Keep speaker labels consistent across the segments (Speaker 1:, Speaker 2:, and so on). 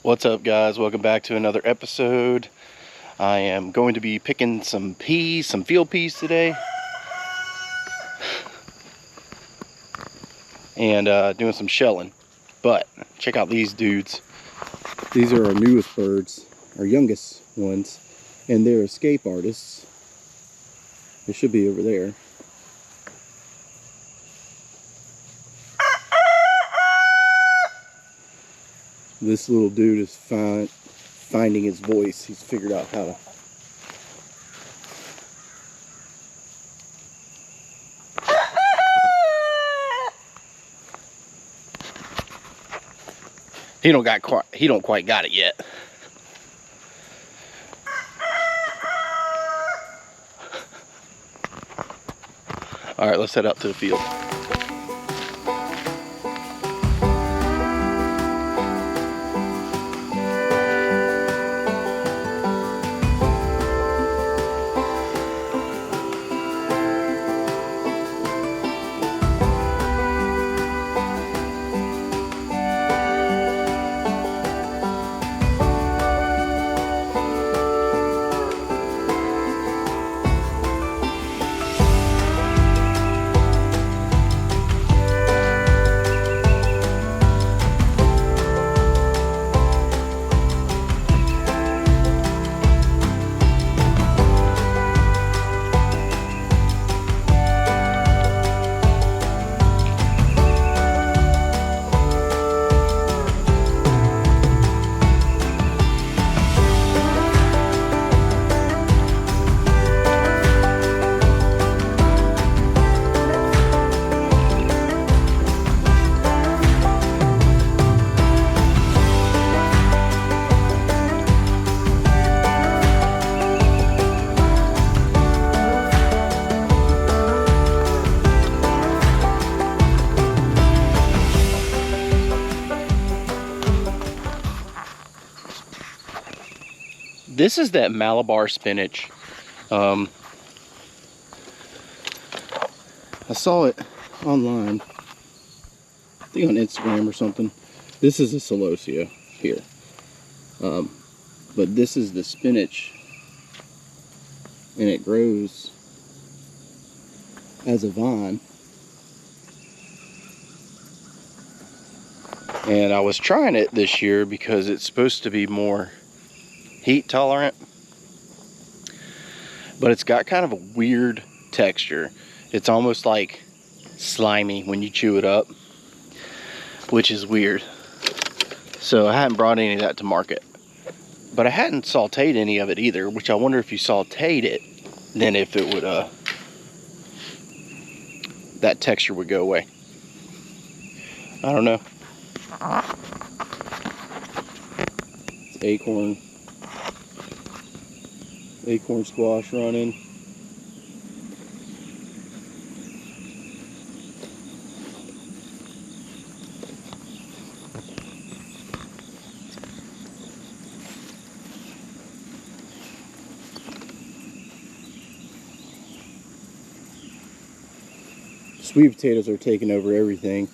Speaker 1: What's up, guys? Welcome back to another episode. I am going to be picking some peas, some field peas today, and doing some shelling. But check out these dudes. These are our newest birds, our youngest ones, and they're escape artists. They should be over there. This little dude is finding his voice. He's figured out how to. He don't quite got it yet. All right, let's head out to the field. This is that Malabar spinach. I saw it online, I think on Instagram or something. This is a celosia here. But this is the spinach, and it grows as a vine. And I was trying it this year because it's supposed to be more heat tolerant, but it's got kind of a weird texture. It's almost like slimy when you chew it up, which is weird. So I hadn't brought any of that to market, but I hadn't sauteed any of it either, which I wonder if you sauteed it, then if it would that texture would go away. I don't know. It's acorn squash running. Sweet potatoes are taking over everything.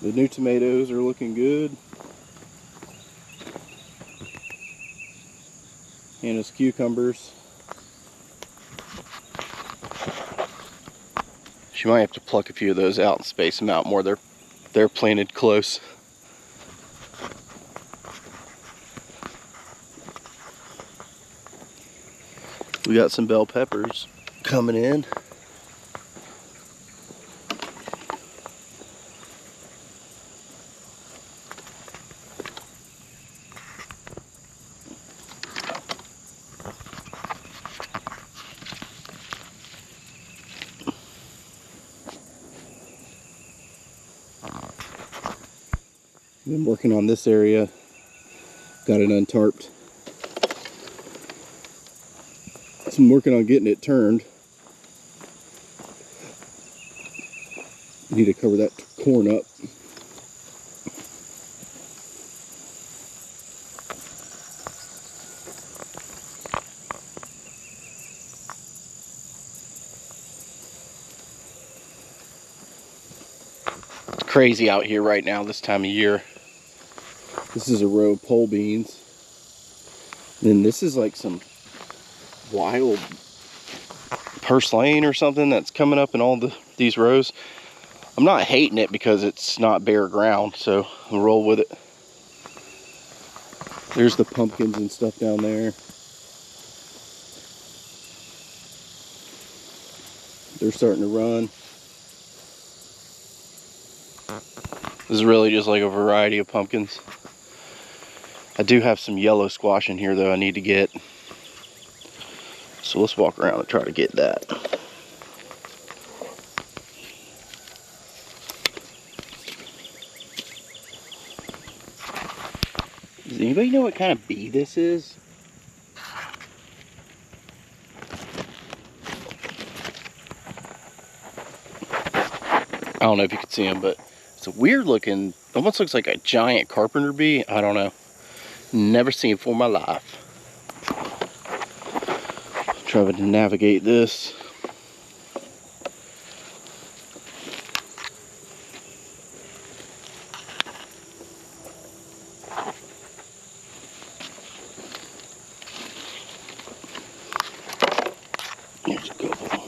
Speaker 1: The new tomatoes are looking good. And his cucumbers. She might have to pluck a few of those out and space them out more. They're planted close. We got some bell peppers coming in. Been working on this area, got it untarped. So I'm working on getting it turned. Need to cover that corn up. crazy out here right now this time of year. This is a row of pole beans. Then this is like some wild purslane or something that's coming up in all these rows. I'm not hating it because it's not bare ground, so I'll roll with it. There's the pumpkins and stuff down there. They're starting to run. This is really just like a variety of pumpkins. I do have some yellow squash in here though I need to get. So let's walk around and try to get that. Does anybody know what kind of bee this is? I don't know if you can see them, but it's a weird looking, almost looks like a giant carpenter bee. I don't know. Never seen before in my life. Trying to navigate this. There's a couple.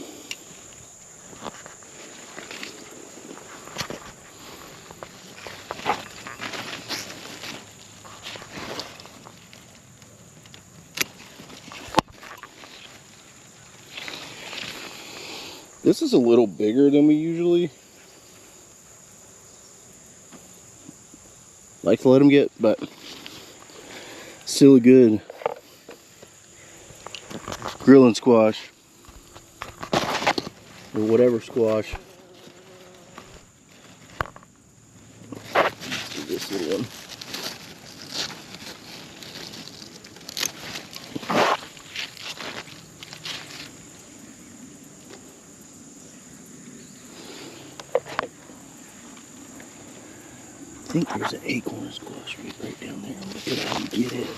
Speaker 1: This is a little bigger than we usually like to let them get, but still a good grilling squash or whatever squash. Let's do this little one. I think there's an acorn squash right down there. Look at how you get it.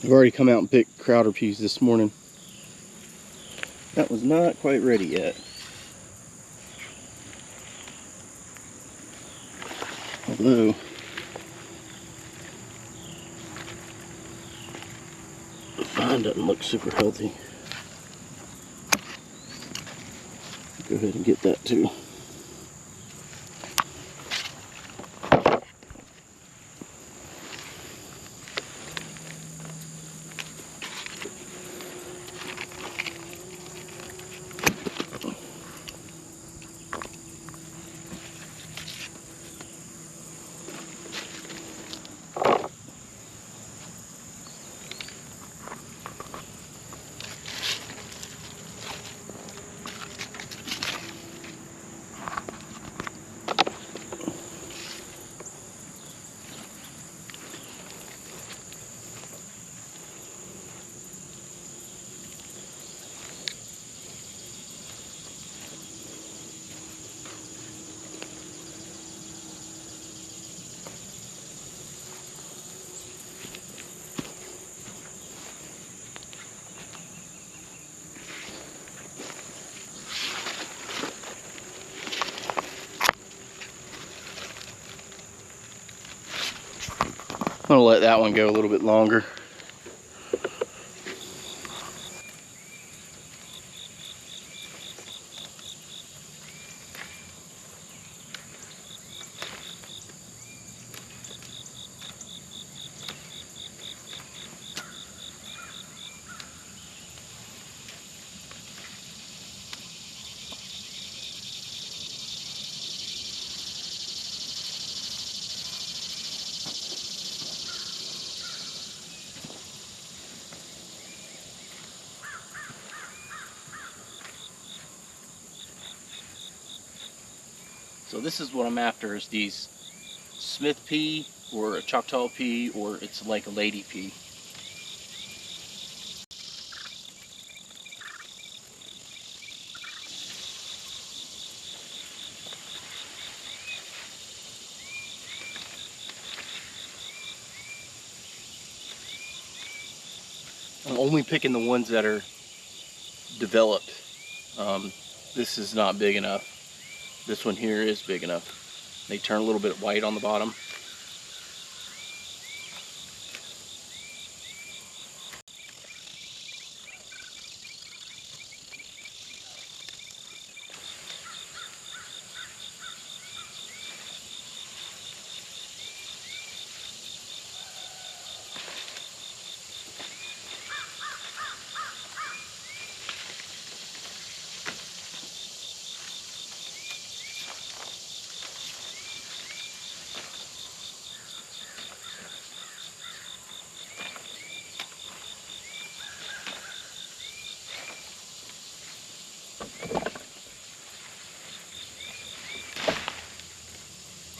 Speaker 1: I've already come out and picked crowder peas this morning. That was not quite ready yet. Although, the vine doesn't look super healthy. Go ahead and get that too. I'm gonna let that one go a little bit longer. So this is what I'm after, is these Smith pea or a Choctaw pea, or it's like a lady pea. I'm only picking the ones that are developed. This is not big enough. This one here is big enough. They turn a little bit white on the bottom.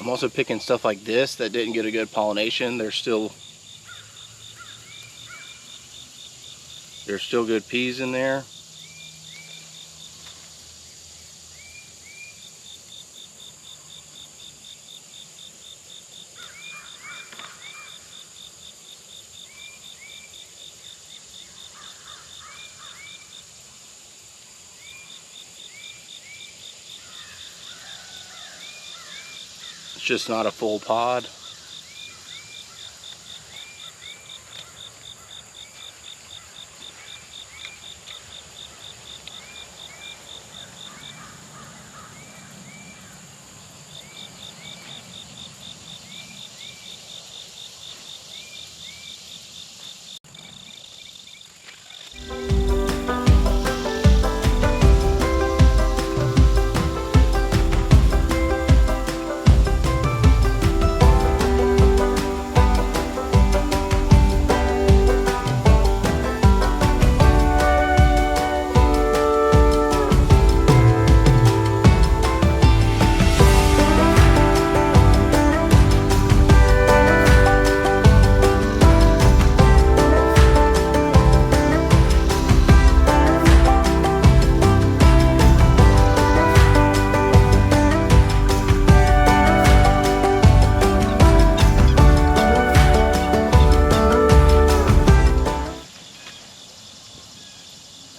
Speaker 1: I'm also picking stuff like this that didn't get a good pollination. There's still good peas in there. It's just not a full pod.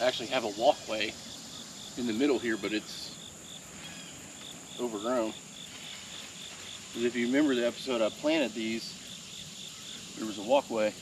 Speaker 1: I actually have a walkway in the middle here, but it's overgrown. Because if you remember the episode I planted these, there was a walkway.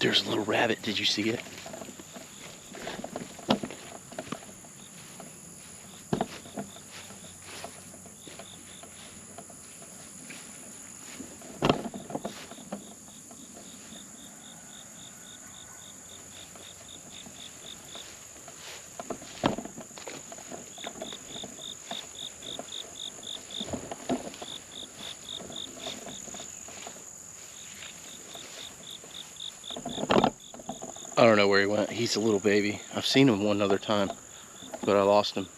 Speaker 1: There's a little rabbit. Did you see it? don't know where he went. He's a little baby. I've seen him one other time, but I lost him.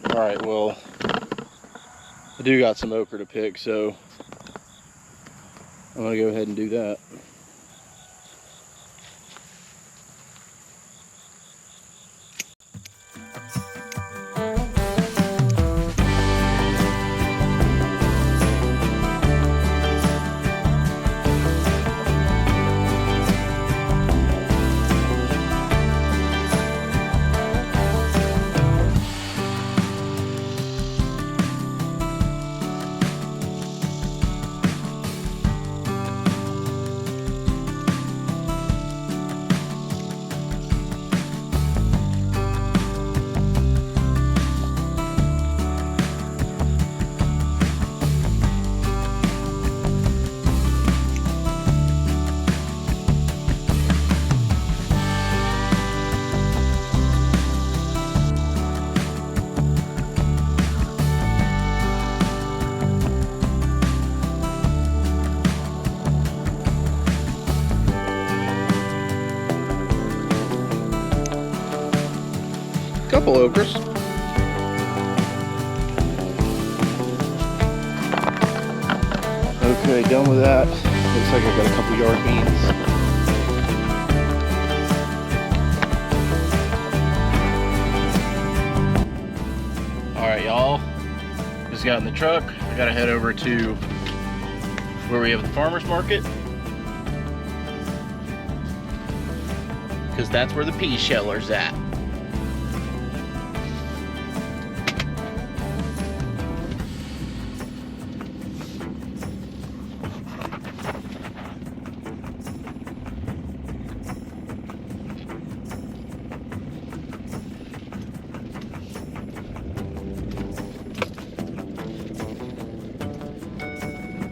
Speaker 1: Alright, well, I do got some okra to pick, so I'm going to go ahead and do that. Couple okras. Okay, done with that. Looks like I got a couple yard beans. Alright, y'all. Just got in the truck. I gotta head over to where we have the farmer's market, because that's where the pea sheller's at.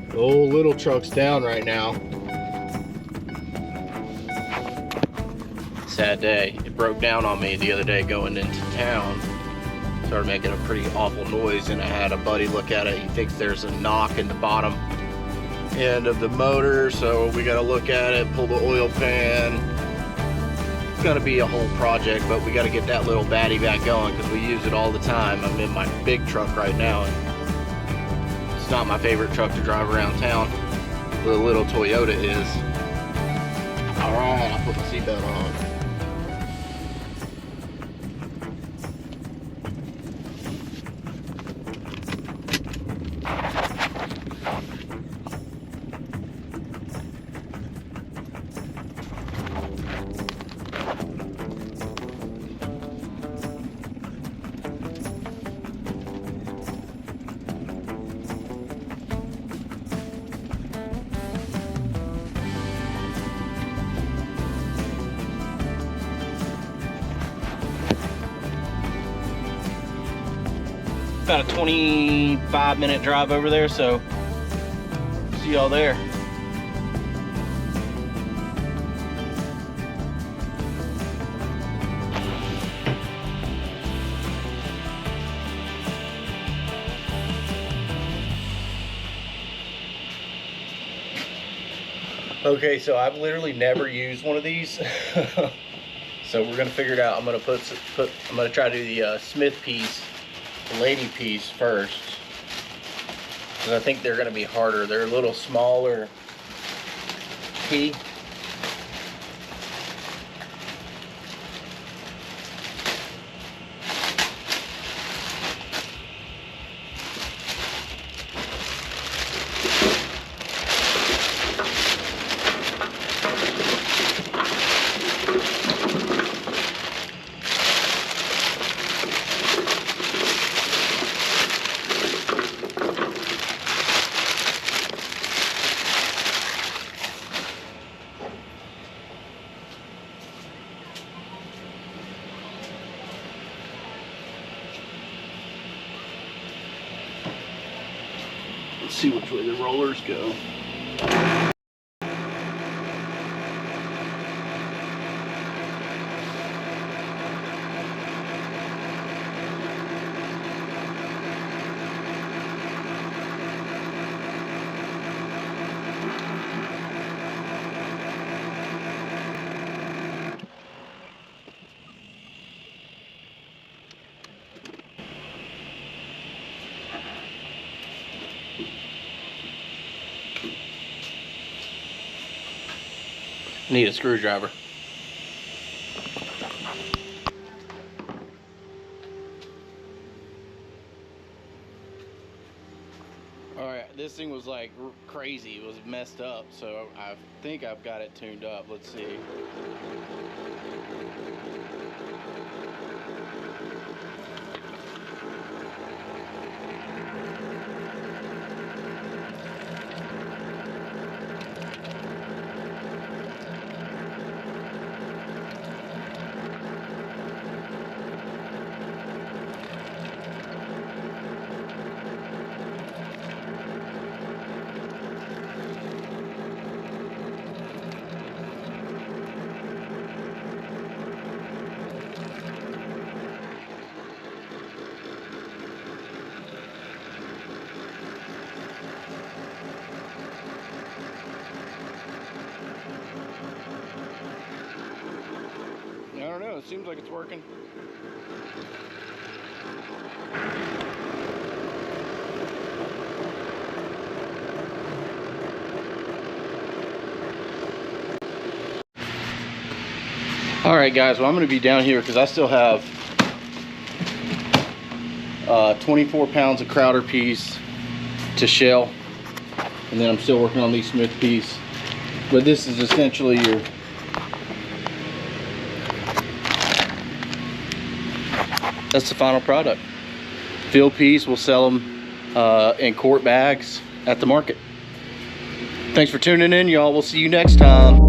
Speaker 1: The old little truck's down right now. Sad day. It broke down on me the other day going into town. Started making a pretty awful noise, and I had a buddy look at it. He thinks there's a knock in the bottom end of the motor, so we gotta look at it, pull the oil pan. It's gonna be a whole project, but we gotta get that little baddie back going because we use it all the time. I'm in my big truck right now, and it's not my favorite truck to drive around town. The little Toyota is. Alright, I'll put the seatbelt on. About a 25-minute drive over there, so see y'all there. Okay, so I've literally never used one of these. So we're gonna figure it out. I'm gonna try to do the Smith piece, the lady piece first, because I think they're going to be harder. They're a little smaller pea. Let's see which way the rollers go. Need a screwdriver. Alright, this thing was like crazy. It was messed up, so I think I've got it tuned up. Let's see. I don't know, it seems like it's working. Alright guys, well I'm going to be down here because I still have 24 pounds of Crowder peas to shell. And then I'm still working on these Smith peas. But this is essentially your that's the final product. Field peas, we'll sell them in quart bags at the market. Thanks for tuning in, y'all. We'll see you next time.